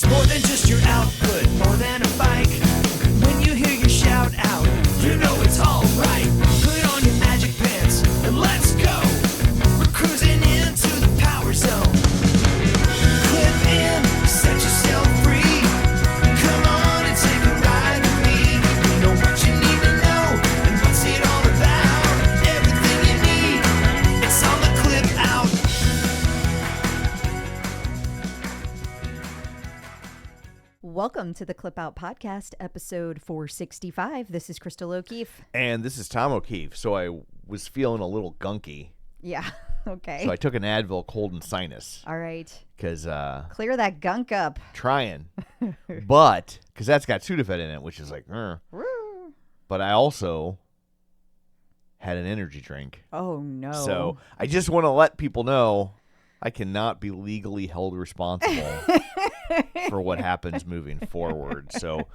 It's more than just your output, more than a bike. When you hear your shout out, you know it's all right. Put on your magic pants and let's go. We're cruising into the power zone. Clip in, set yourself free. Come on and take a ride with me. Know what you need to know and what's it all about. Everything you need, it's on the Clip Out. Welcome to the Clip Out Podcast, episode 465. This is Crystal O'Keefe. And this is Tom O'Keefe. So I was feeling a little gunky. Yeah, okay. So I took an Advil, cold and sinus. All right. Because Clear that gunk up. trying. But, because that's got Sudafed in it, which is like, But I also had an energy drink. Oh, no. So I just want to let people know I cannot be legally held responsible for what happens moving forward. So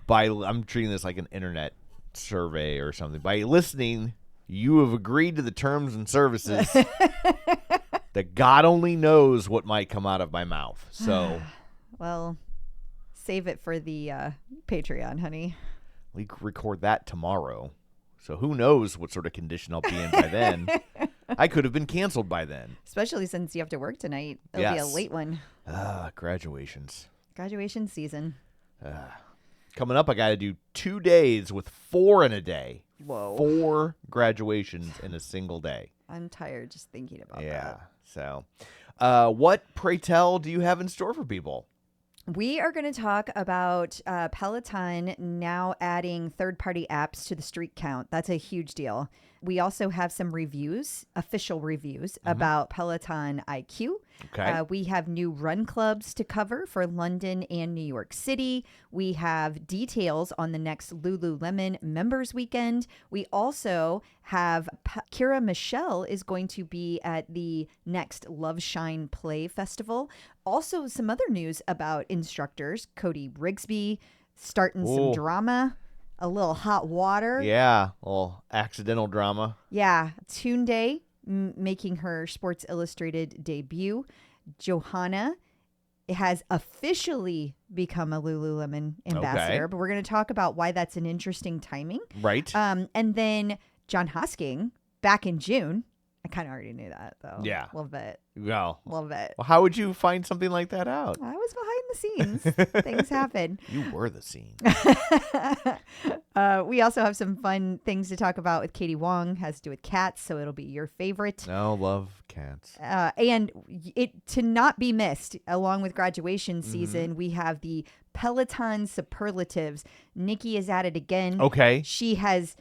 I'm treating this like an internet survey or something. By listening, you have agreed to the terms and services that God only knows what might come out of my mouth. So, well, save it for the Patreon, honey. we record that tomorrow. So who knows what sort of condition I'll be in by then. I could have been canceled by then. Especially since you have to work tonight. It'll be a late one. Graduations. Graduation season. Coming up, I got to do 2 days with 4 in a day. Whoa. 4 graduations in a single day. I'm tired just thinking about Yeah. that. So, what, pray tell, do you have in store for people? We are going to talk about Peloton now adding third-party apps to the streak count. That's a huge deal. We also have some reviews, official reviews, about Peloton IQ. Okay. We have new run clubs to cover for London and New York City. We have details on the next Lululemon Members Weekend. We also have Kirra Michel is going to be at the next Love Shine Play Festival. Also, some other news about instructors. Cody Rigsby starting some drama. A little hot water. Yeah, a little accidental drama. Yeah. Tunde making her Sports Illustrated debut. Johanna has officially become a Lululemon ambassador, but we're going to talk about why that's an interesting timing. Right. And then John Hosking back in June. I kind of already knew that, though. Yeah. A little bit. Well, A little bit. how would you find something like that out? I was behind the scenes. Things happen. You were the scene. We also have some fun things to talk about with Katie Wong. Has to do with cats, so it'll be your favorite. No, love cats. And it to not be missed, along with graduation season, we have the Peloton superlatives. Nikki is at it again. Okay. She has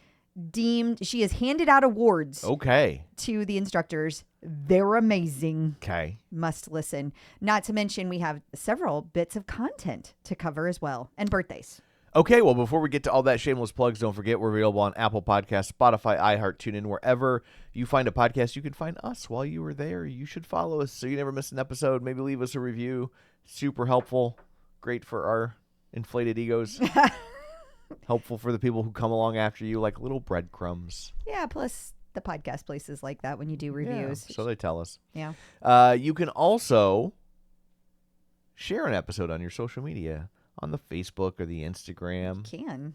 handed out awards Okay. to the instructors. They're amazing. Okay. Must listen. Not to mention we have several bits of content to cover as well, and birthdays. Okay, well, before we get to all that shameless plugs, don't forget we're available on Apple Podcasts, Spotify, iHeart, TuneIn, wherever you find a podcast. You can find us while you are there. You should follow us so you never miss an episode. Maybe leave us a review. Super helpful. Great for our inflated egos. Helpful for the people who come along after you, like little breadcrumbs. Yeah, plus the podcast places like that when you do reviews. Yeah, so they tell us. Yeah. You can also share an episode on your social media, on the Facebook or the Instagram,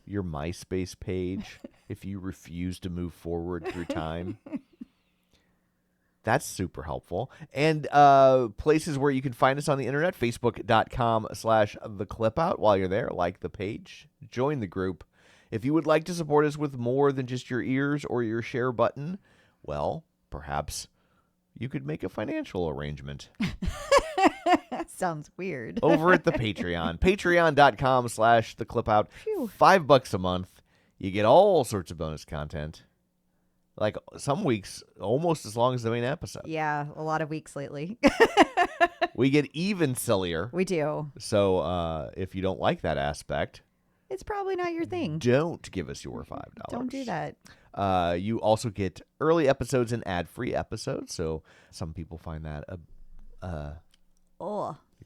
your MySpace page, if you refuse to move forward through time. That's super helpful. And places where you can find us on the internet, facebook.com/theclipout. While you're there, like the page, join the group. If you would like to support us with more than just your ears or your share button, well, perhaps you could make a financial arrangement. Sounds weird. Over at the Patreon, patreon.com/theclipout. $5 a month. You get all sorts of bonus content. Like some weeks, almost as long as the main episode. Yeah, a lot of weeks lately. We get even sillier. We do. So if you don't like that aspect, it's probably not your thing. Don't give us your $5. Don't do that. You also get early episodes and ad-free episodes. So some people find that your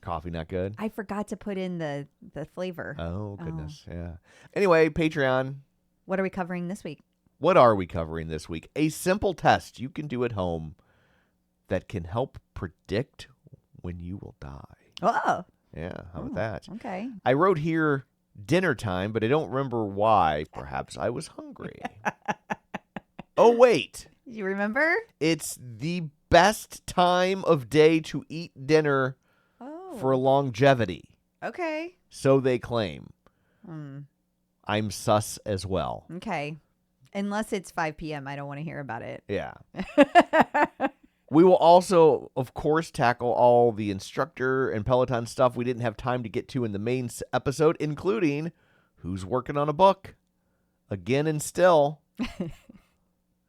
coffee not good. I forgot to put in the flavor. Oh, goodness. Yeah. Anyway, Patreon. What are we covering this week? What are we covering this week? A simple test you can do at home that can help predict when you will die. Oh, Yeah, how about that? Okay. I wrote here dinner time, but I don't remember why. Perhaps I was hungry. Oh, wait. You remember? It's the best time of day to eat dinner for longevity. Okay. So they claim. I'm sus as well. Okay. Unless it's 5 p.m., I don't want to hear about it. Yeah. We will also, of course, tackle all the instructor and Peloton stuff we didn't have time to get to in the main episode, including who's working on a book again and still.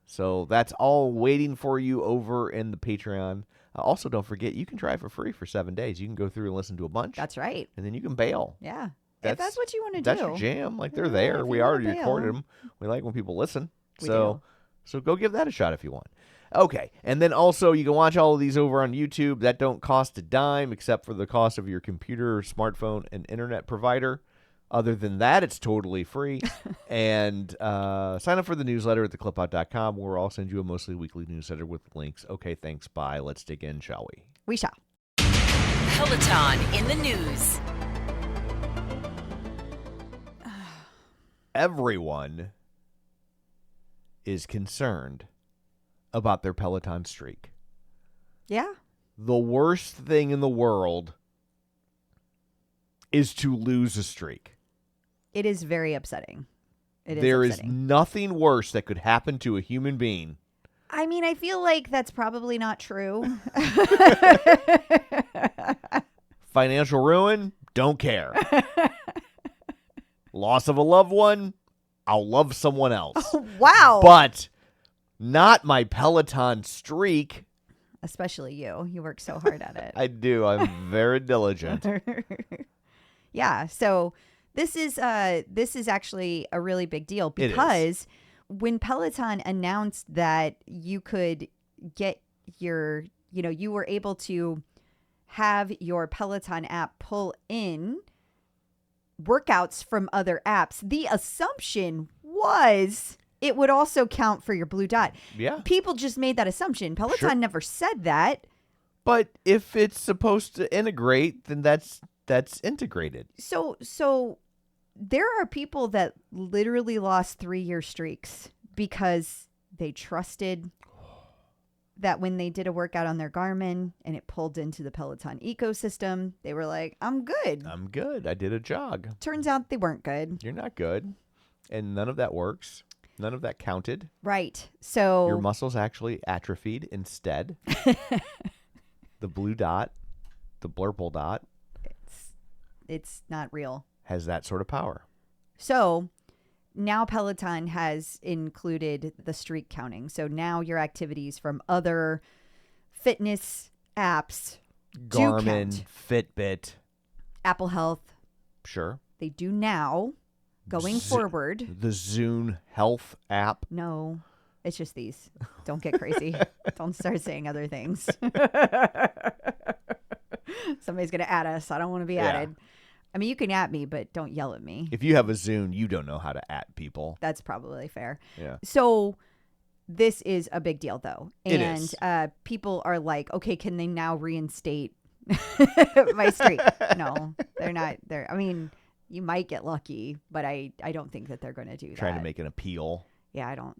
So that's all waiting for you over in the Patreon. Also, don't forget, you can try for free for 7 days. You can go through and listen to a bunch. That's right. And then you can bail. Yeah. If that's what you want to do. That's your jam. Like, they're Yeah, there. if We you wanna already bail. recorded them. We like when people listen. We So go give that a shot if you want. Okay. And then also, you can watch all of these over on YouTube. That don't cost a dime except for the cost of your computer, smartphone, and internet provider. Other than that, it's totally free. And sign up for the newsletter at theclipout.com, where I'll send you a mostly weekly newsletter with links. Okay, thanks. Bye. Let's dig in, shall we? We shall. Peloton in the news. Everyone is concerned about their Peloton streak. Yeah. The worst thing in the world is to lose a streak. It is very upsetting. There is upsetting. nothing worse that could happen to a human being. I mean, I feel like that's probably not true. Financial ruin, don't care. Loss of a loved one, I'll love someone else. Wow. But not my Peloton streak. Especially you. You work so hard at it. I do. I'm very diligent. Yeah. So this is actually a really big deal It is. because when Peloton announced that you could get your, you were able to have your Peloton app pull in workouts from other apps, the assumption was it would also count for your blue dot. Yeah. People just made that assumption. Peloton Sure. never said that. But if it's supposed to integrate, then that's integrated. So there are people that literally lost 3-year streaks because they trusted that when they did a workout on their Garmin and it pulled into the Peloton ecosystem, they were like, I'm good. I'm good. I did a jog. Turns out they weren't good. You're not good. And none of that works. None of that counted. Right. So Your muscles actually atrophied instead. The blue dot, the blurple dot, it's not real. has that sort of power. So now Peloton has included the streak counting. So now your activities from other fitness apps do Garmin, count. Fitbit, Apple Health, sure. they do now. Going forward. The Zune Health app. No, it's just these. Don't get crazy. Don't start saying other things. Somebody's going to add us. I don't want to be added. I mean, you can at me, but don't yell at me. If you have a Zune, you don't know how to at people. That's probably fair. Yeah. So this is a big deal, though. It And is. People are like, okay, can they now reinstate my streak? No, they're not. I mean, you might get lucky, but I don't think that they're going to do that. Trying to make an appeal. Yeah, I don't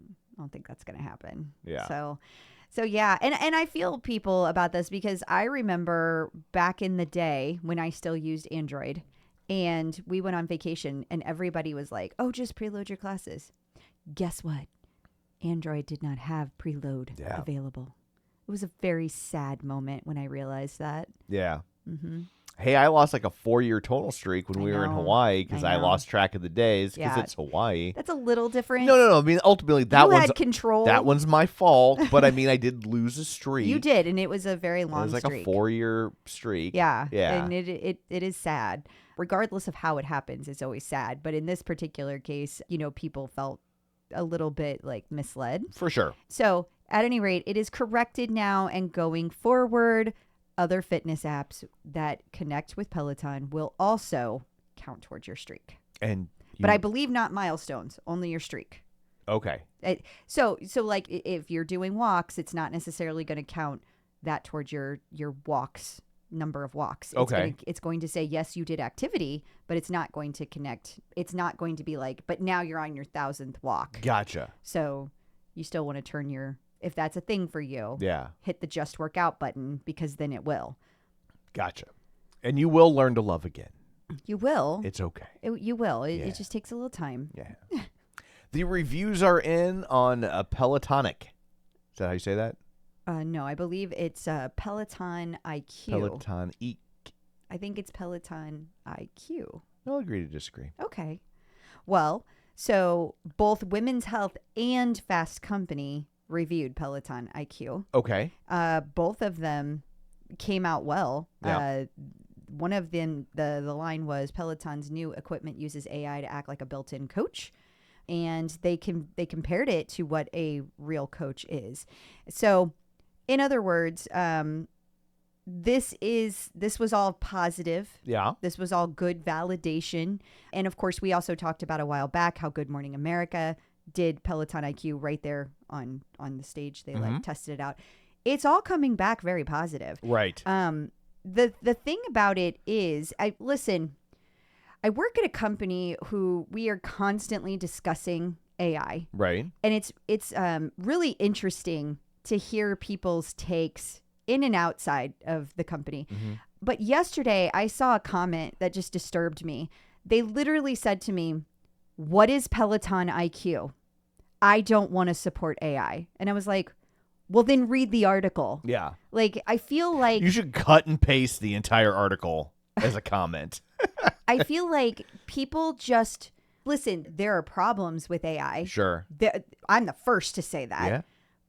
think that's going to happen. Yeah. So yeah, and I feel people about this because I remember back in the day when I still used Android and we went on vacation and everybody was like, "Oh, just preload your classes." Guess what? Android did not have preload available. It was a very sad moment when I realized that. Yeah. Mm-hmm. Hey, I lost like a 4-year total streak when we were in know. Hawaii because I I know. lost track of the days because Yeah. it's Hawaii. That's a little different. No. I mean, ultimately, that you one's had control. that one's my fault. But I mean, I did lose a streak. You did, and it was a very long It was like streak. a 4-year streak. Yeah. Yeah. And it is sad. Regardless of how it happens, it's always sad. But in this particular case, people felt a little bit like misled. For sure. So at any rate, it is corrected now, and going forward, other fitness apps that connect with Peloton will also count towards your streak. And But I believe not milestones, only your streak. okay. So like if you're doing walks, it's not necessarily going to count that towards your walks number of walks. Okay. It's going to say, yes, you did activity, but it's not going to connect. It's not going to be like, but now you're on your 1,000th walk. Gotcha. So you still want to turn your, if that's a thing for you, Yeah. hit the just work out button, because then it will. Gotcha. And you will learn to love again. You will. It's okay. You will. Yeah. It just takes a little time. Yeah. The reviews are in on Pelotonic. Is that how you say that? No, I believe it's Peloton IQ. Peloton EQ. I think it's Peloton IQ. I'll agree to disagree. Okay. Well, so both Women's Health and Fast Company reviewed Peloton IQ. Okay. Both of them came out well. Yeah. One of them, the line was, Peloton's new equipment uses AI to act like a built-in coach. And they compared it to what a real coach is. So, in other words, this was all positive. Yeah. This was all good validation. And of course, we also talked about a while back how Good Morning America did Peloton IQ right there on the stage. They like tested it out. It's all coming back very positive. Right. The thing about it is, I work at a company who we are constantly discussing AI. Right. And it's really interesting to hear people's takes in and outside of the company. Mm-hmm. But yesterday I saw a comment that just disturbed me. They literally said to me, "What is Peloton IQ? I don't want to support AI." And I was like, well, then read the article. Yeah. Like, I feel like You should cut and paste the entire article as a comment. I feel like people just listen. There are problems with AI. Sure. I'm the first to say that. Yeah.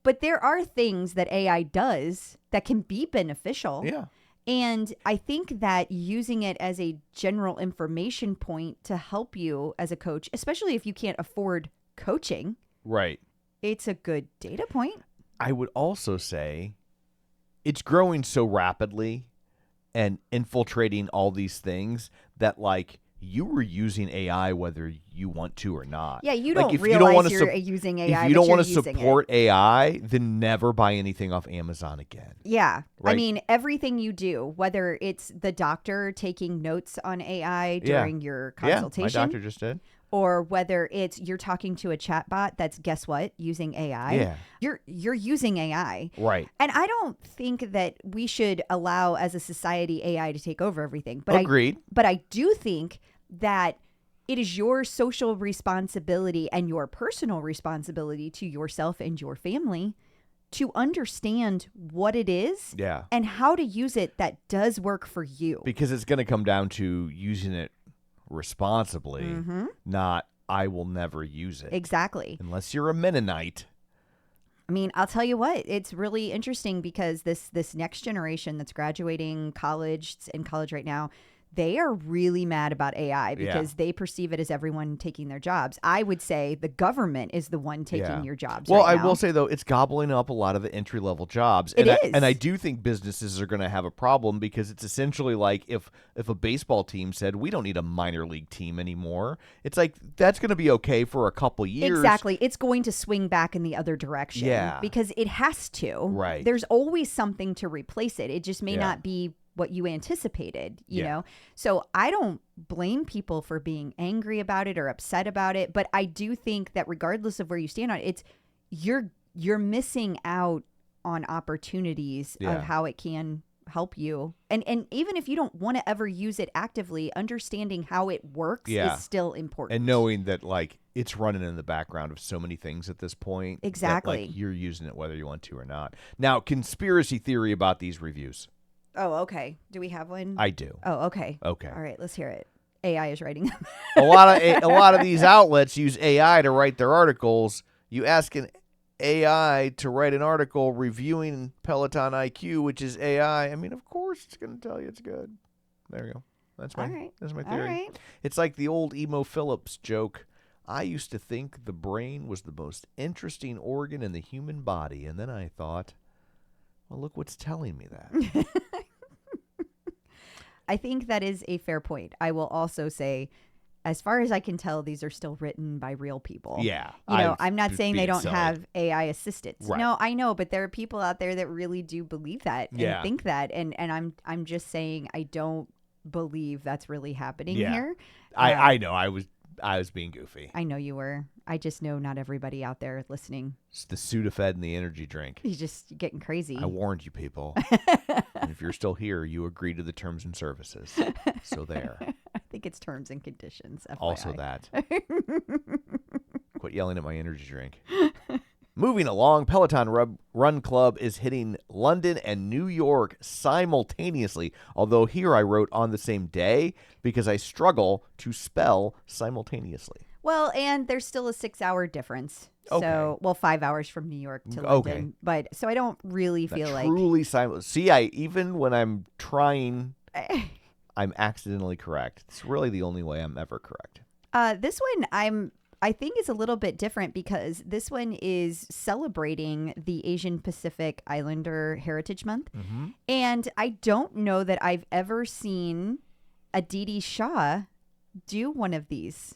But there are things that AI does that can be beneficial. Yeah. And I think that using it as a general information point to help you as a coach, especially if you can't afford coaching, Right. it's a good data point. I would also say it's growing so rapidly and infiltrating all these things that, like, you were using AI whether you want to or not. Yeah, you Like, don't if realize wanna you're using AI. If you don't want want to support AI, then never buy anything off Amazon again. Yeah. I Right. mean, everything you do, whether it's the doctor taking notes on AI during your consultation, Yeah, my doctor just did. or whether it's you're talking to a chatbot that's, guess what, using AI. Yeah. You're using AI. Right. And I don't think that we should allow as a society AI to take over everything. But Agreed. But I do think that it is your social responsibility and your personal responsibility to yourself and your family to understand what it is Yeah. and how to use it that does work for you. Because it's going to come down to using it responsibly, not I will never use it. Exactly. Unless you're a Mennonite. I mean, I'll tell you what, it's really interesting because this next generation that's graduating college, it's in college right now, they are really mad about AI because they perceive it as everyone taking their jobs. I would say the government is the one taking your jobs. Well, right I now. will say, though, it's gobbling up a lot of the entry-level jobs. It And is. and I do think businesses are going to have a problem because it's essentially like if a baseball team said, we don't need a minor league team anymore, it's like that's going to be okay for a couple years. Exactly. It's going to swing back in the other direction. Yeah. Because it has to. Right. There's always something to replace it. It just may Yeah. not be what you anticipated, you Yeah. know? So I don't blame people for being angry about it or upset about it, but I do think that regardless of where you stand on it, it's you're missing out on opportunities Yeah. of how it can help you. And even if you don't want to ever use it actively, understanding how it works Yeah. is still important. And knowing that, like, it's running in the background of so many things at this point. that, Exactly. like, you're using it whether you want to or not. Now, conspiracy theory about these reviews. Oh, okay. Do we have one? I do. Oh, okay. Okay. All right, let's hear it. AI is writing them. a lot of these outlets use AI to write their articles. You ask an AI to write an article reviewing Peloton IQ, which is AI. I mean, of course, it's going to tell you it's good. There you go. That's my All right. That's my All theory. right. It's like the old Emo Phillips joke. I used to think the brain was the most interesting organ in the human body, and then I thought, well, look what's telling me that. I think that is a fair point. I will also say as far as I can tell, these are still written by real people. Yeah. I'm not just saying they being don't silly. have AI assistants. Right. No, I know, but there are people out there that really do believe that and Yeah. think that. And I'm just saying I don't believe that's really happening Yeah. here. I know. I was being goofy. I know you were. I just know not everybody out there listening. It's the Sudafed and the energy drink. He's just getting crazy. I warned you people. And if you're still here, you agree to the terms and services. So there. I think it's terms and conditions. FYI. Also that. Quit yelling at my energy drink. Moving along, Peloton Run Club is hitting London and New York simultaneously. Although here I wrote on the same day because I struggle to spell simultaneously. Well, and there's still a 6-hour difference. Okay. So, 5 hours from New York to Okay. London. But so I don't really feel like Truly See, even when I'm trying, I'm accidentally correct. It's really the only way I'm ever correct. this one I think is a little bit different because this one is celebrating the Asian Pacific Islander Heritage Month. Mm-hmm. And I don't know that I've ever seen Aditi Shah do one of these.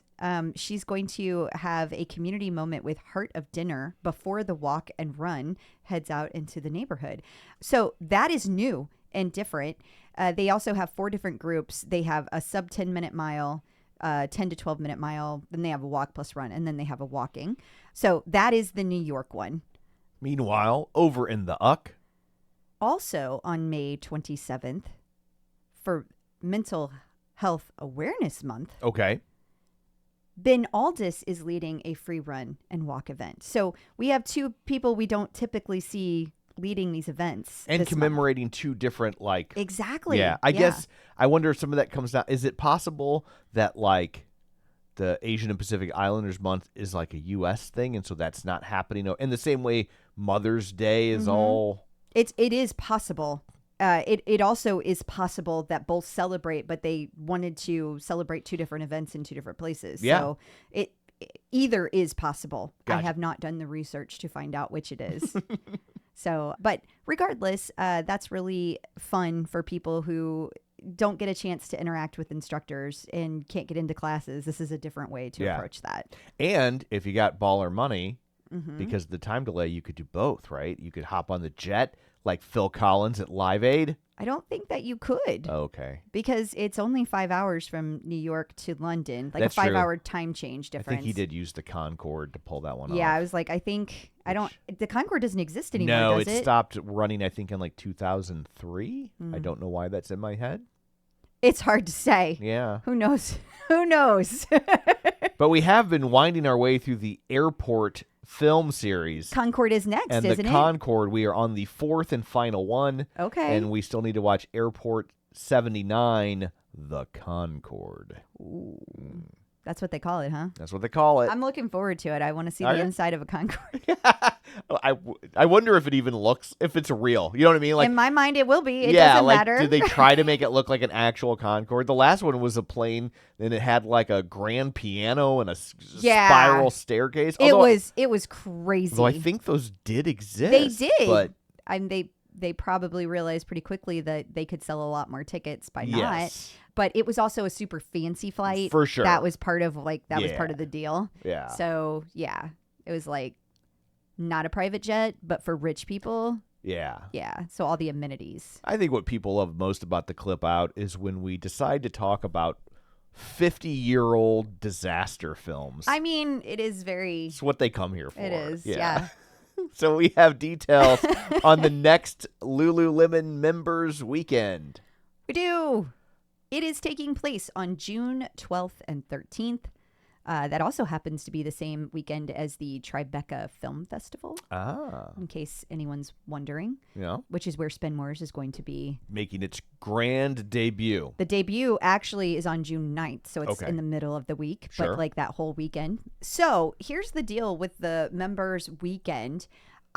She's going to have a community moment with Heart of Dinner before the walk and run heads out into the neighborhood. So that is new and different. They also have 4 different groups. They have a sub 10-minute mile, 10 to 12-minute mile. Then they have a walk plus run, and then they have a walking. So that is the New York one. Meanwhile, over in the UC, Also on May 27th, for Mental Health Awareness Month, okay. Ben Aldis is leading a free run and walk event. So we have 2 people we don't typically see leading these events. And this month. commemorating 2 different, like... Exactly. Yeah, I guess, I wonder if some of that comes down... Is it possible that, like, the Asian and Pacific Islanders Month is, like, a U.S. thing, and so that's not happening? In the same way Mother's Day is all... It is possible. It also is possible that both celebrate, but they wanted to celebrate 2 different events in 2 different places. Yeah. So it either is possible. Gotcha. I have not done the research to find out which it is. So, but regardless, that's really fun for people who don't get a chance to interact with instructors and can't get into classes. This is a different way to approach that. And if you got baller money, Mm-hmm. because of the time delay, you could do both, right? You could hop on the jet like Phil Collins at Live Aid. I don't think that you could. Okay. Because it's only 5 hours from New York to London, like That's a true. 5-hour time change I difference. think he did use the Concorde to pull that one Yeah, off. I was like, the Concorde doesn't exist anymore, No, does it it? stopped running, I think, in like 2003. Hmm. I don't know why that's in my head. It's hard to say. Yeah. Who knows? Who knows? But we have been winding our way through the airport film series. Concorde is next, And isn't the it? Concorde, we are on the 4th and final one. Okay. And we still need to watch Airport 79, The Concorde. Ooh. That's what they call it, huh? That's what they call it. I'm looking forward to it. I want to see Are the you? inside of a Concorde. I wonder if it even looks, if it's real. You know what I mean? Like, In my mind, it will be. It yeah, doesn't like, matter. did they try to make it look like an actual Concorde? The last one was a plane, and it had like a grand piano and a Yeah. spiral staircase. it Although- was crazy. Though I think those did exist. They did. But They probably realized pretty quickly that they could sell a lot more tickets by not. yes. But it was also a super fancy flight. For sure. That was part of was part Yeah. of the deal. Yeah. So yeah, it was like not a private jet, but for rich people. Yeah. Yeah. So all the amenities. I think what people love most about the clip out is when we decide to talk about 50-year-old disaster films. I mean, it is very. It's what they come here for. It is. Yeah. So we have details on the next Lululemon Members Weekend. We do. It is taking place on June 12th and 13th. That also happens to be the same weekend as the Tribeca Film Festival, Ah. in case anyone's wondering, You know, which is where Spin Wars is going to be. making its grand debut. The debut actually is on June 9th, so it's Okay. in the middle of the week, Sure. but like that whole weekend. So here's the deal with the Members Weekend.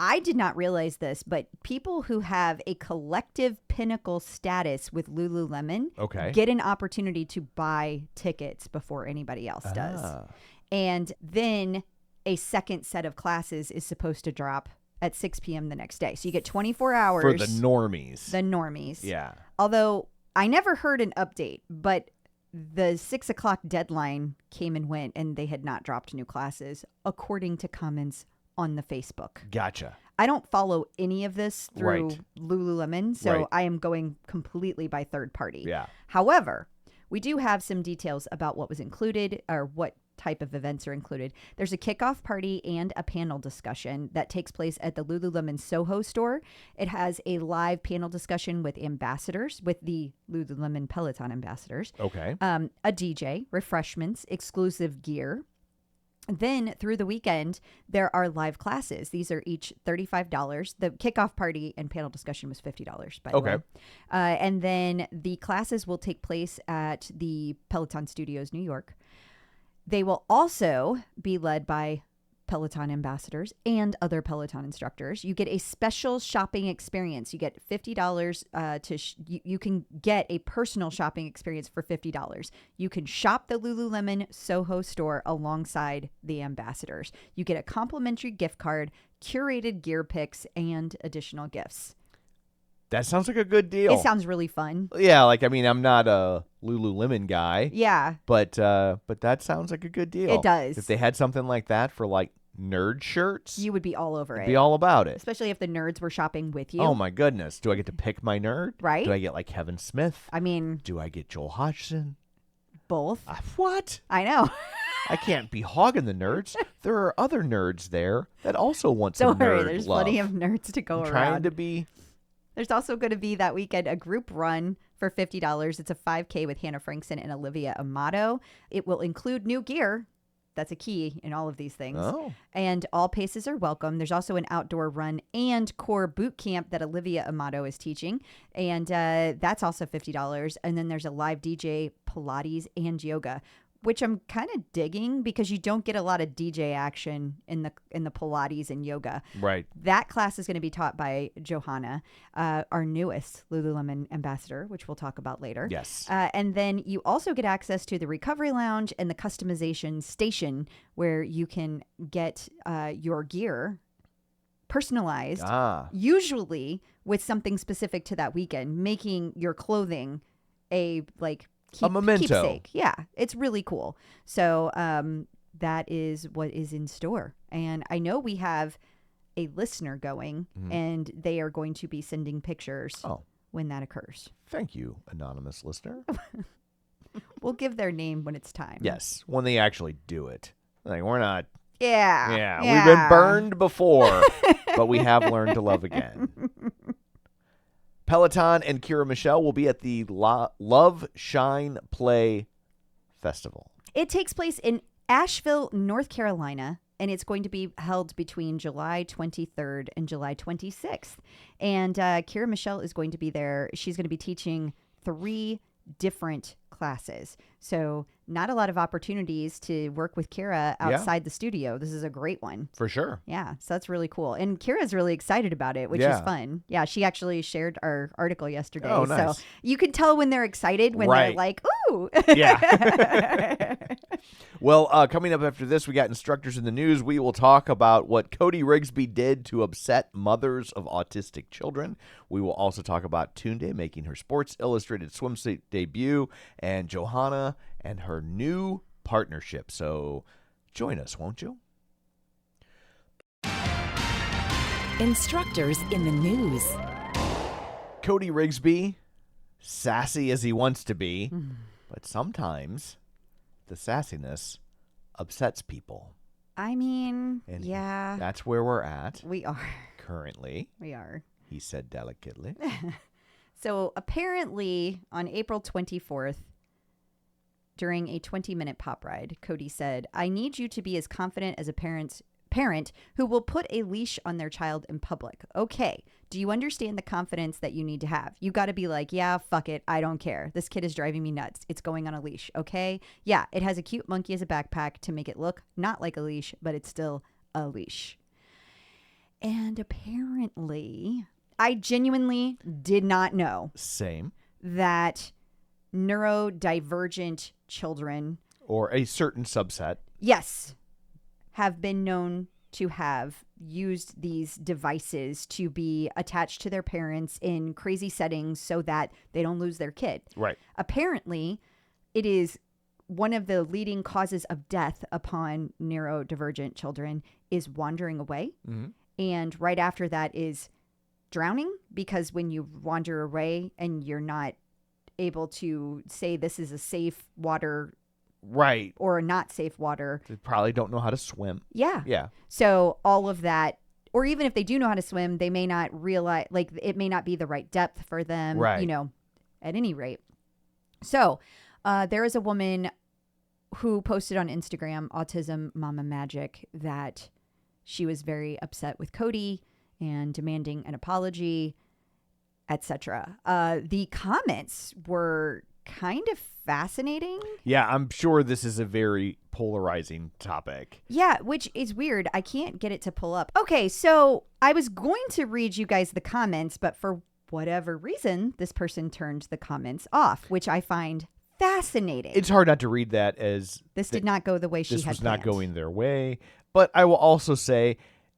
I did not realize this, but people who have a collective pinnacle status with Lululemon Okay. get an opportunity to buy tickets before anybody else does. Ah. And then a second set of classes is supposed to drop at 6 p.m. the next day. So you get 24 hours. For the normies. The normies. Yeah. Although I never heard an update, but the 6 o'clock deadline came and went, and they had not dropped new classes, according to comments on the Facebook. Gotcha. I don't follow any of this through Right. Lululemon, so Right. I am going completely by third party. Yeah. However, we do have some details about what was included or what type of events are included. There's a kickoff party and a panel discussion that takes place at the Lululemon Soho store. It has a live panel discussion with ambassadors, with the Lululemon Peloton ambassadors, Okay. a DJ, refreshments, exclusive gear. Then through the weekend, there are live classes. These are each $35. The kickoff party and panel discussion was $50, by the way. Okay. And then the classes will take place at the Peloton Studios, New York. They will also be led by Peloton ambassadors and other Peloton instructors. You get a special shopping experience. You get $50 you can get a personal shopping experience for $50. You can shop the Lululemon Soho store alongside the ambassadors. You get a complimentary gift card, curated gear picks, and additional gifts. That sounds like a good deal. It sounds really fun. Yeah, like, I mean, I'm not a Lululemon guy, Yeah, but that sounds like a good deal. it does. If they had something like that for like nerd shirts, You would be all over I'd it. be all about it. Especially if the nerds were shopping with you. Oh my goodness. Do I get to pick my nerd? Right? Do I get like Kevin Smith? I mean, Do I get Joel Hodgson? both. What? I know. I can't be hogging the nerds. There are other nerds there that also want some Don't worry, nerd there's love. plenty of nerds to go I'm trying around. to be. There's also going to be that weekend a group run for $50. It's a 5K with Hannah Frankson and Olivia Amato. It will include new gear. That's a key in all of these things. Oh, And all paces are welcome. There's also an outdoor run and core boot camp that Olivia Amato is teaching. And that's also $50. And then there's a live DJ, Pilates, and yoga, which I'm kind of digging because you don't get a lot of DJ action in the Pilates and yoga. right. That class is going to be taught by Johanna, our newest Lululemon ambassador, which we'll talk about later. Yes. And then you also get access to the recovery lounge and the customization station where you can get your gear personalized, usually with something specific to that weekend, making your clothing a memento. keepsake. Yeah, it's really cool. So that is what is in store. And I know we have a listener going, and they are going to be sending pictures Oh, when that occurs. thank you, anonymous listener. We'll give their name when it's time. Yes, when they actually do it. Like, we're not. Yeah. We've been burned before, but we have learned to love again. Peloton and Kirra Michel will be at the Love, Shine, Play Festival. It takes place in Asheville, North Carolina, and it's going to be held between July 23rd and July 26th. And Kirra Michel is going to be there. She's going to be teaching 3 different classes. So not a lot of opportunities to work with Kirra outside the studio. This is a great one. For sure. Yeah, so that's really cool. And Kira's really excited about it, which is Yeah. fun. Yeah, she actually shared our article yesterday. Oh, nice. So you can tell when they're excited, when Right. they're like, ooh. Yeah. Well, coming up after this, we got instructors in the news. We will talk about what Cody Rigsby did to upset mothers of autistic children. We will also talk about Tunde making her Sports Illustrated swimsuit debut and Johanna and her new partnership. So join us, won't you? Instructors in the news. Cody Rigsby, sassy as he wants to be, but sometimes the sassiness upsets people. I mean, And yeah, that's where we're at we are. currently, We are. he said delicately. So apparently on April 24th, during a 20-minute pop ride, Cody said, "I need you to be as confident as a parent who will put a leash on their child in public. Okay, do you understand the confidence that you need to have? You got to be like, yeah, fuck it. I don't care. This kid is driving me nuts. It's going on a leash, okay? Yeah, it has a cute monkey as a backpack to make it look not like a leash, but it's still a leash." And apparently, I genuinely did not know Same. that neurodivergent children, Or a certain subset. yes, have been known to have used these devices to be attached to their parents in crazy settings so that they don't lose their kid. Right. Apparently, it is one of the leading causes of death upon neurodivergent children is wandering away. Mm-hmm. And right after that is drowning, because when you wander away and you're not able to say this is a safe water Right. or a not safe water. They probably don't know how to swim. Yeah. Yeah. So all of that, or even if they do know how to swim, they may not realize, like, it may not be the right depth for them, Right. you know, at any rate. So there is a woman who posted on Instagram, Autism Mama Magic, that she was very upset with Cody and demanding an apology, etc. The comments were kind of fascinating. Yeah, I'm sure this is a very polarizing topic. Yeah, which is weird. I can't get it to pull up. Okay, so I was going to read you guys the comments, but for whatever reason, this person turned the comments off, which I find fascinating. It's hard not to read that as This did not go the way she this had was not planned. going their way. But I will also say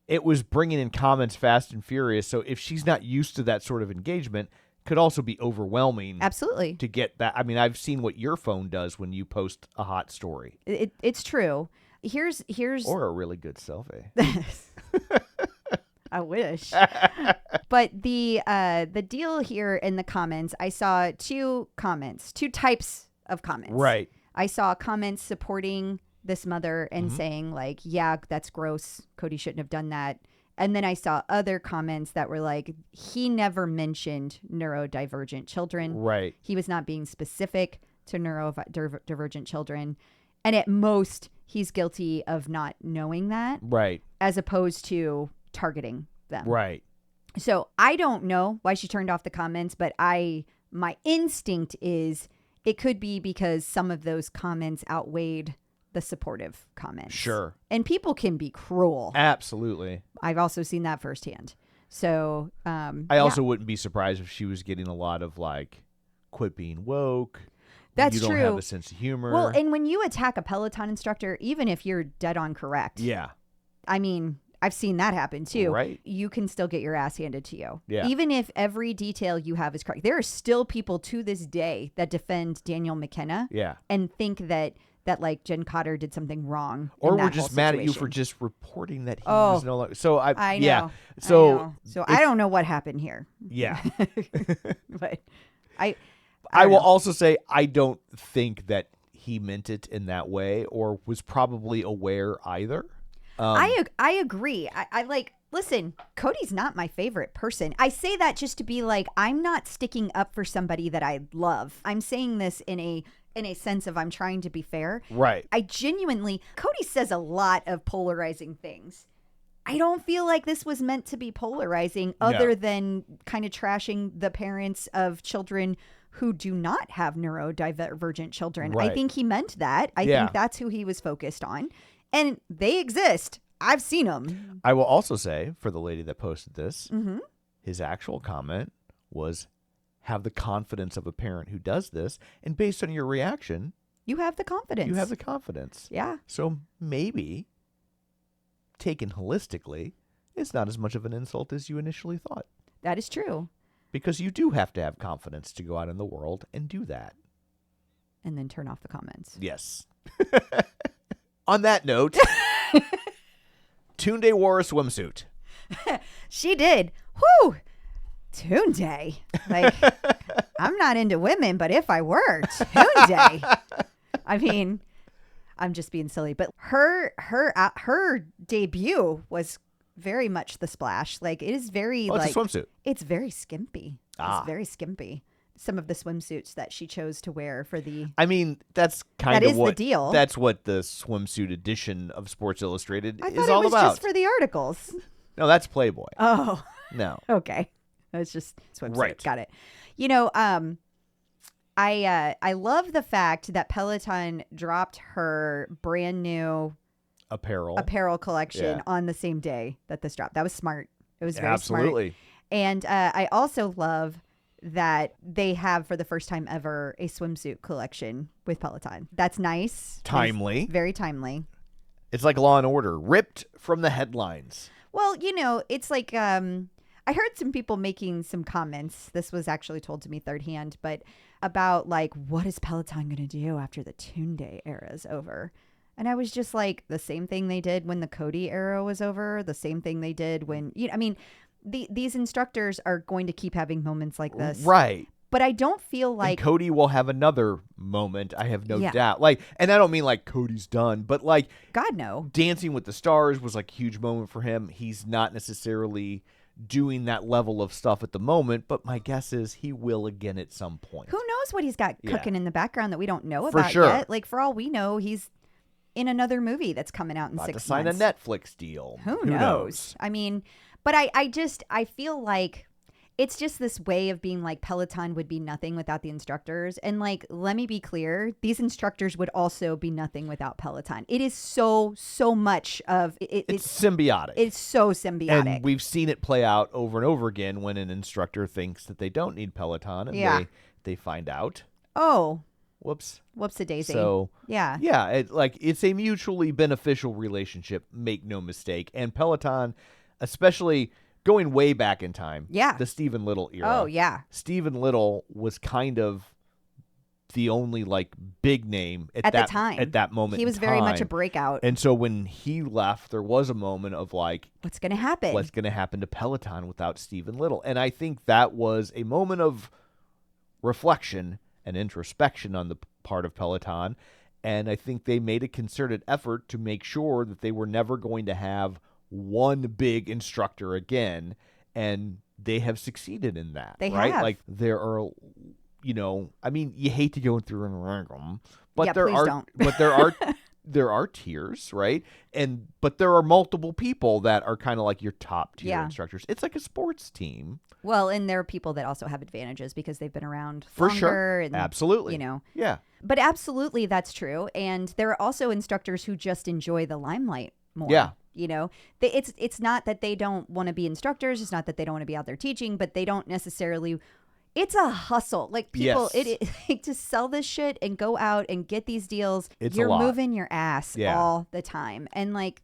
it was bringing in comments fast and furious. So if she's not used to that sort of engagement, could also be overwhelming. Absolutely. To get that. I mean, I've seen what your phone does when you post a hot story. It's true. Here's Or a really good selfie. I wish. But the deal here in the comments, I saw two types of comments. Right. I saw comments supporting this mother and Mm-hmm. saying like, yeah, that's gross. Cody shouldn't have done that. And then I saw other comments that were like, he never mentioned neurodivergent children. Right. He was not being specific to neurodivergent children. And at most, he's guilty of not knowing that, Right. as opposed to targeting them. Right. So I don't know why she turned off the comments, but my instinct is it could be because some of those comments outweighed the supportive comments. Sure. And people can be cruel. Absolutely. I've also seen that firsthand. So I also wouldn't be surprised if she was getting a lot of like, quit being woke. That's you don't true. have a sense of humor. Well, and when you attack a Peloton instructor, even if you're dead on correct, yeah. I mean, I've seen that happen too. Right. You can still get your ass handed to you. Yeah. Even if every detail you have is correct. There are still people to this day that defend Daniel McKenna Yeah. and think that like Jen Cotter did something wrong. Or in we're that just whole mad at you situation. for just reporting that he Oh. was no longer. So I know. Yeah. I So know. I don't know what happened here. yeah. But I I don't will know. also say I don't think that he meant it in that way or was probably aware either. I agree. I like, listen, Cody's not my favorite person. I say that just to be like, I'm not sticking up for somebody that I love. I'm saying this in a sense of I'm trying to be fair. Right. I genuinely, Cody says a lot of polarizing things. I don't feel like this was meant to be polarizing other than kind of trashing the parents of children who do not have neurodivergent children. I Right. think he meant that. I Yeah. think that's who he was focused on. And they exist. I've seen them. I will also say for the lady that posted this, Mm-hmm. his actual comment was have the confidence of a parent who does this. And based on your reaction, You have the confidence. you have the confidence. Yeah. So maybe taken holistically, it's not as much of an insult as you initially thought. That is true. Because you do have to have confidence to go out in the world and do that. And then turn off the comments. Yes. On that note, Tunde wore a swimsuit. She did. Whew. Tunde. Like, I'm not into women, but if I were, Tunde. I mean, I'm just being silly, but her debut was very much the splash. Like, it is very Oh, like it's a swimsuit. it's very skimpy. Ah. It's very skimpy. Some of the swimsuits that she chose to wear for the I mean, that's kind That of is the what deal. That's what the swimsuit edition of Sports Illustrated I is thought all it was about. just for the articles. No, that's Playboy. Oh, No. okay. It's just swimsuit. Right. Got it. You know, I love the fact that Peloton dropped her brand new apparel collection Yeah. on the same day that this dropped. That was smart. It was very smart. Absolutely. And I also love that they have, for the first time ever, a swimsuit collection with Peloton. That's nice. Timely. It's very timely. It's like Law and Order, ripped from the headlines. Well, you know, it's like I heard some people making some comments. This was actually told to me third hand, but about like, what is Peloton going to do after the Tunde era is over? And I was just like, the same thing they did when the Cody era was over, the same thing they did when, I mean, these instructors are going to keep having moments like this. Right. But I don't feel like and Cody will have another moment, I have no Yeah. doubt. Like, and I don't mean like Cody's done, but like God, no. Dancing with the Stars was like a huge moment for him. He's not necessarily doing that level of stuff at the moment, but my guess is he will again at some point. Who knows what he's got cooking in the background that we don't know For about sure. yet? Like, for all we know, he's in another movie that's coming out in About 6 to sign months. a Netflix deal. Who knows? I mean, but I feel like it's just this way of being like Peloton would be nothing without the instructors. And like, let me be clear, these instructors would also be nothing without Peloton. It is so much of it. It's symbiotic. It's so symbiotic. And we've seen it play out over and over again when an instructor thinks that they don't need Peloton and they find out. Oh, Whoops. whoops-a-daisy. So, yeah. it's a mutually beneficial relationship, make no mistake. And Peloton, especially going way back in time, the Stephen Little era. Oh, yeah. Stephen Little was kind of the only like big name at the time. At that moment, he was very much a breakout. And so when he left, there was a moment of like, what's going to happen? What's going to happen to Peloton without Stephen Little? And I think that was a moment of reflection and introspection on the part of Peloton. And I think they made a concerted effort to make sure that they were never going to have one big instructor again. And they have succeeded in that. They right? have. Like there are, I mean, you hate to go through and rank them, but Yeah, there please are, don't. but there are tiers, right? But there are multiple people that are kind of like your top tier instructors. It's like a sports team. Well, and there are people that also have advantages because they've been around For longer. sure. And, Absolutely. Yeah. But absolutely, that's true. And there are also instructors who just enjoy the limelight more. Yeah. It's not that they don't want to be instructors. It's not that they don't want to be out there teaching, but they don't necessarily. It's a hustle. Like people, like to sell this shit and go out and get these deals. You're moving your ass all the time, and like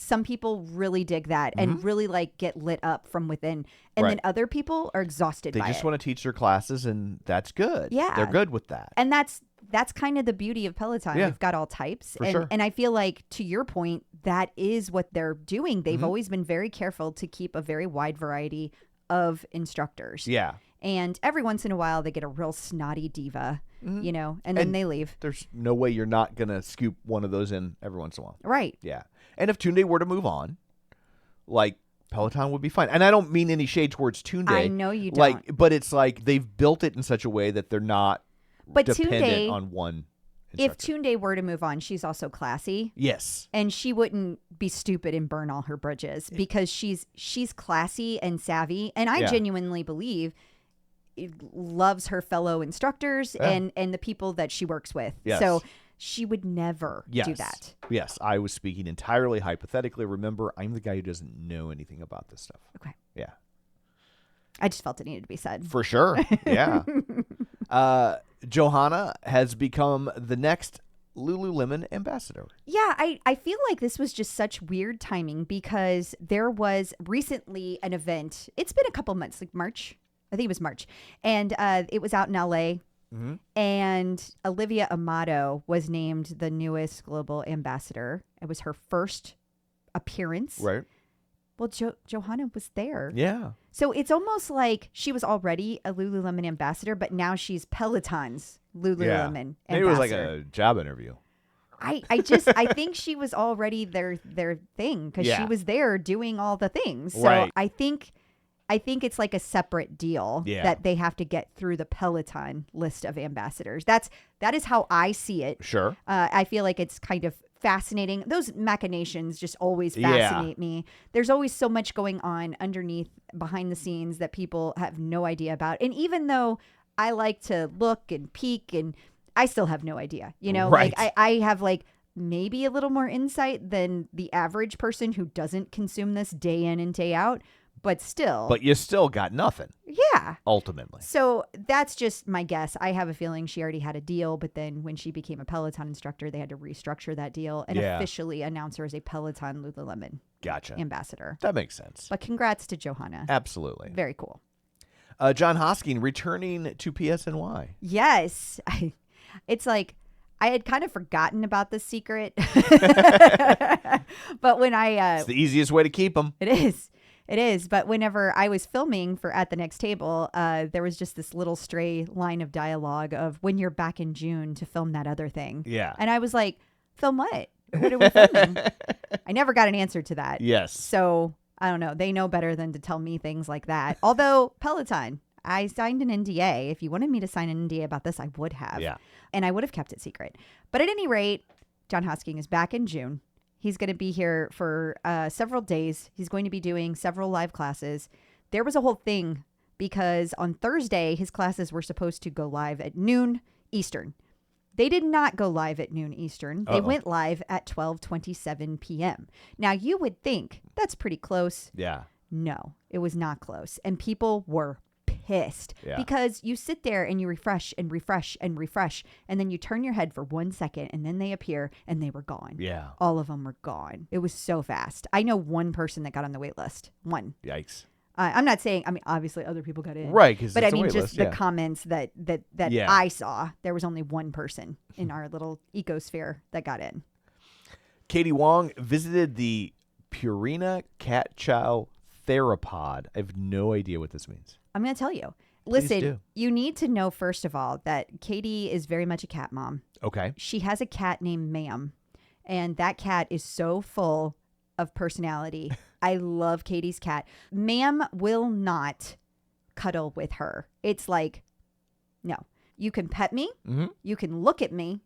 some people really dig that and really like get lit up from within, and then other people are exhausted. They by just it. want to teach their classes, and that's good. Yeah, they're good with that, and that's kind of the beauty of Peloton. Yeah. We've got all types, For sure. And I feel like to your point, that is what they're doing. They've always been very careful to keep a very wide variety of instructors. Yeah. And every once in a while, they get a real snotty diva, and then they leave. There's no way you're not going to scoop one of those in every once in a while. Right. Yeah. And if Tunde were to move on, like, Peloton would be fine. And I don't mean any shade towards Tunde. I know you don't. But it's like they've built it in such a way that they're not dependent Tunde, on one if instructor. Tunde were to move on, she's also classy. Yes. And she wouldn't be stupid and burn all her bridges because she's classy and savvy. And I genuinely believe loves her fellow instructors and the people that she works with. Yes. So she would never do that. Yes, I was speaking entirely hypothetically. Remember, I'm the guy who doesn't know anything about this stuff. Okay. Yeah. I just felt it needed to be said. For sure. Yeah. Johanna has become the next Lululemon ambassador. Yeah, I feel like this was just such weird timing because there was recently an event. It's been a couple months, like March. I think it was March. And it was out in LA. Mm-hmm. And Olivia Amato was named the newest global ambassador. It was her first appearance. Right. Well, Johanna was there. Yeah. So it's almost like she was already a Lululemon ambassador, but now she's Peloton's Lululemon ambassador. Maybe it was like a job interview. I think she was already their thing because she was there doing all the things. So Right. I think it's like a separate deal that they have to get through the Peloton list of ambassadors. That is how I see it. Sure. I feel like it's kind of fascinating. Those machinations just always fascinate me. There's always so much going on underneath, behind the scenes that people have no idea about. And even though I like to look and peek, and I still have no idea, Right. like I have like maybe a little more insight than the average person who doesn't consume this day in and day out. but still. But you still got nothing, yeah. ultimately. So that's just my guess. I have a feeling she already had a deal, but then when she became a Peloton instructor, they had to restructure that deal and officially announce her as a Peloton Lululemon Gotcha. ambassador. That makes sense. But congrats to Johanna. Absolutely. Very cool. John Hosking returning to PSNY. Yes. It's like I had kind of forgotten about this secret. But when It's the easiest way to keep them. It is. It is. But whenever I was filming for At the Next Table, there was just this little stray line of dialogue of when you're back in June to film that other thing. Yeah. And I was like, film what? What are we filming? I never got an answer to that. Yes. So I don't know. They know better than to tell me things like that. Although Peloton, I signed an NDA. If you wanted me to sign an NDA about this, I would have. Yeah. And I would have kept it secret. But at any rate, John Hosking is back in June. He's going to be here for several days. He's going to be doing several live classes. There was a whole thing because on Thursday, his classes were supposed to go live at noon Eastern. They did not go live at noon Eastern. They went live at 12:27 p.m. Now, you would think that's pretty close. Yeah. No, it was not close. And people were pissed because you sit there and you refresh and refresh and refresh. And then you turn your head for 1 second and then they appear and they were gone. Yeah. All of them were gone. It was so fast. I know one person that got on the wait list. One. Yikes. I'm not saying, I mean, obviously other people got in. Right. But I mean, just list, the comments that I saw, there was only one person in our little ecosphere that got in. Katie Wong visited the Purina Cat Chow Therapod. I have no idea what this means. I'm going to tell you. Please Listen, do. you need to know, first of all, that Katie is very much a cat mom. Okay. She has a cat named Ma'am, and that cat is so full of personality. I love Katie's cat. Ma'am will not cuddle with her. It's like, no. You can pet me. Mm-hmm. You can look at me.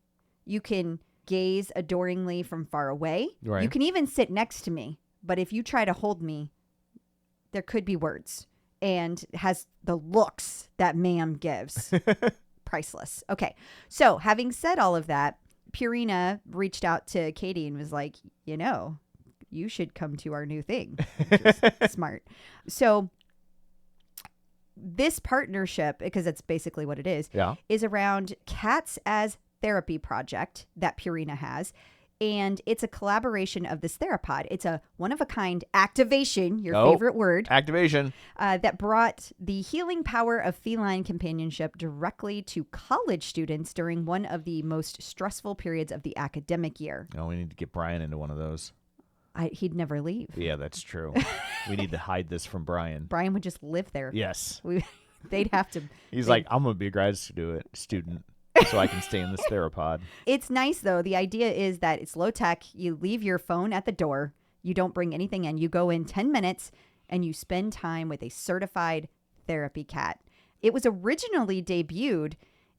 You can gaze adoringly from far away. Right. You can even sit next to me. But if you try to hold me, there could be words. And has the looks that Ma'am gives. Priceless. Okay. So having said all of that, Purina reached out to Katie and was like, you should come to our new thing. Which is smart. So this partnership, because that's basically what it is around Cats as Therapy project that Purina has. And it's a collaboration of this Therapod. It's a one-of-a-kind activation, your favorite word. Activation. That brought the healing power of feline companionship directly to college students during one of the most stressful periods of the academic year. Oh, we need to get Brian into one of those. He'd never leave. Yeah, that's true. We need to hide this from Brian. Brian would just live there. Yes. They'd have to. He's like, I'm going to be a grad student. So I can stay in this Therapod. It's nice, though. The idea is that it's low tech. You leave your phone at the door. You don't bring anything in. You go in 10 minutes and you spend time with a certified therapy cat. It was originally debuted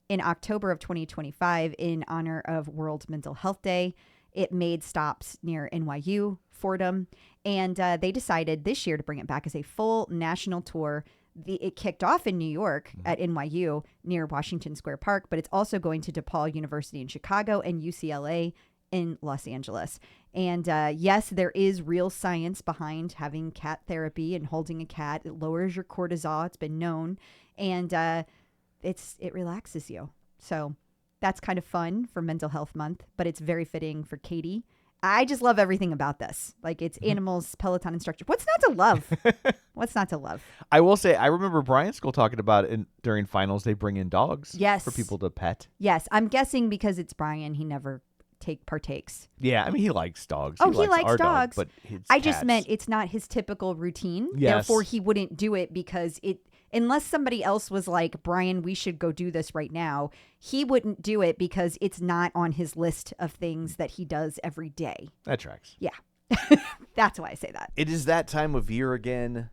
in October of 2025 in honor of World Mental Health Day. It made stops near NYU, Fordham, and they decided this year to bring it back as a full national tour. It kicked off in New York at NYU near Washington Square Park, but it's also going to DePaul University in Chicago and UCLA in Los Angeles. And yes, there is real science behind having cat therapy and holding a cat. It lowers your cortisol. It's been known. And it relaxes you. So that's kind of fun for Mental Health Month, but it's very fitting for Katie. I just love everything about this. Like, it's animals, Peloton instructor. What's not to love? What's not to love? I will say, I remember Brian's school talking about it during finals. They bring in dogs for people to pet. Yes. I'm guessing because it's Brian, he never partakes. Yeah. I mean, he likes dogs. Oh, he likes our dogs. Dog, but I just meant it's not his typical routine. Yes. Therefore, he wouldn't do it because unless somebody else was like, Brian, we should go do this right now, he wouldn't do it because it's not on his list of things that he does every day. That tracks. Yeah. That's why I say that. It is that time of year again.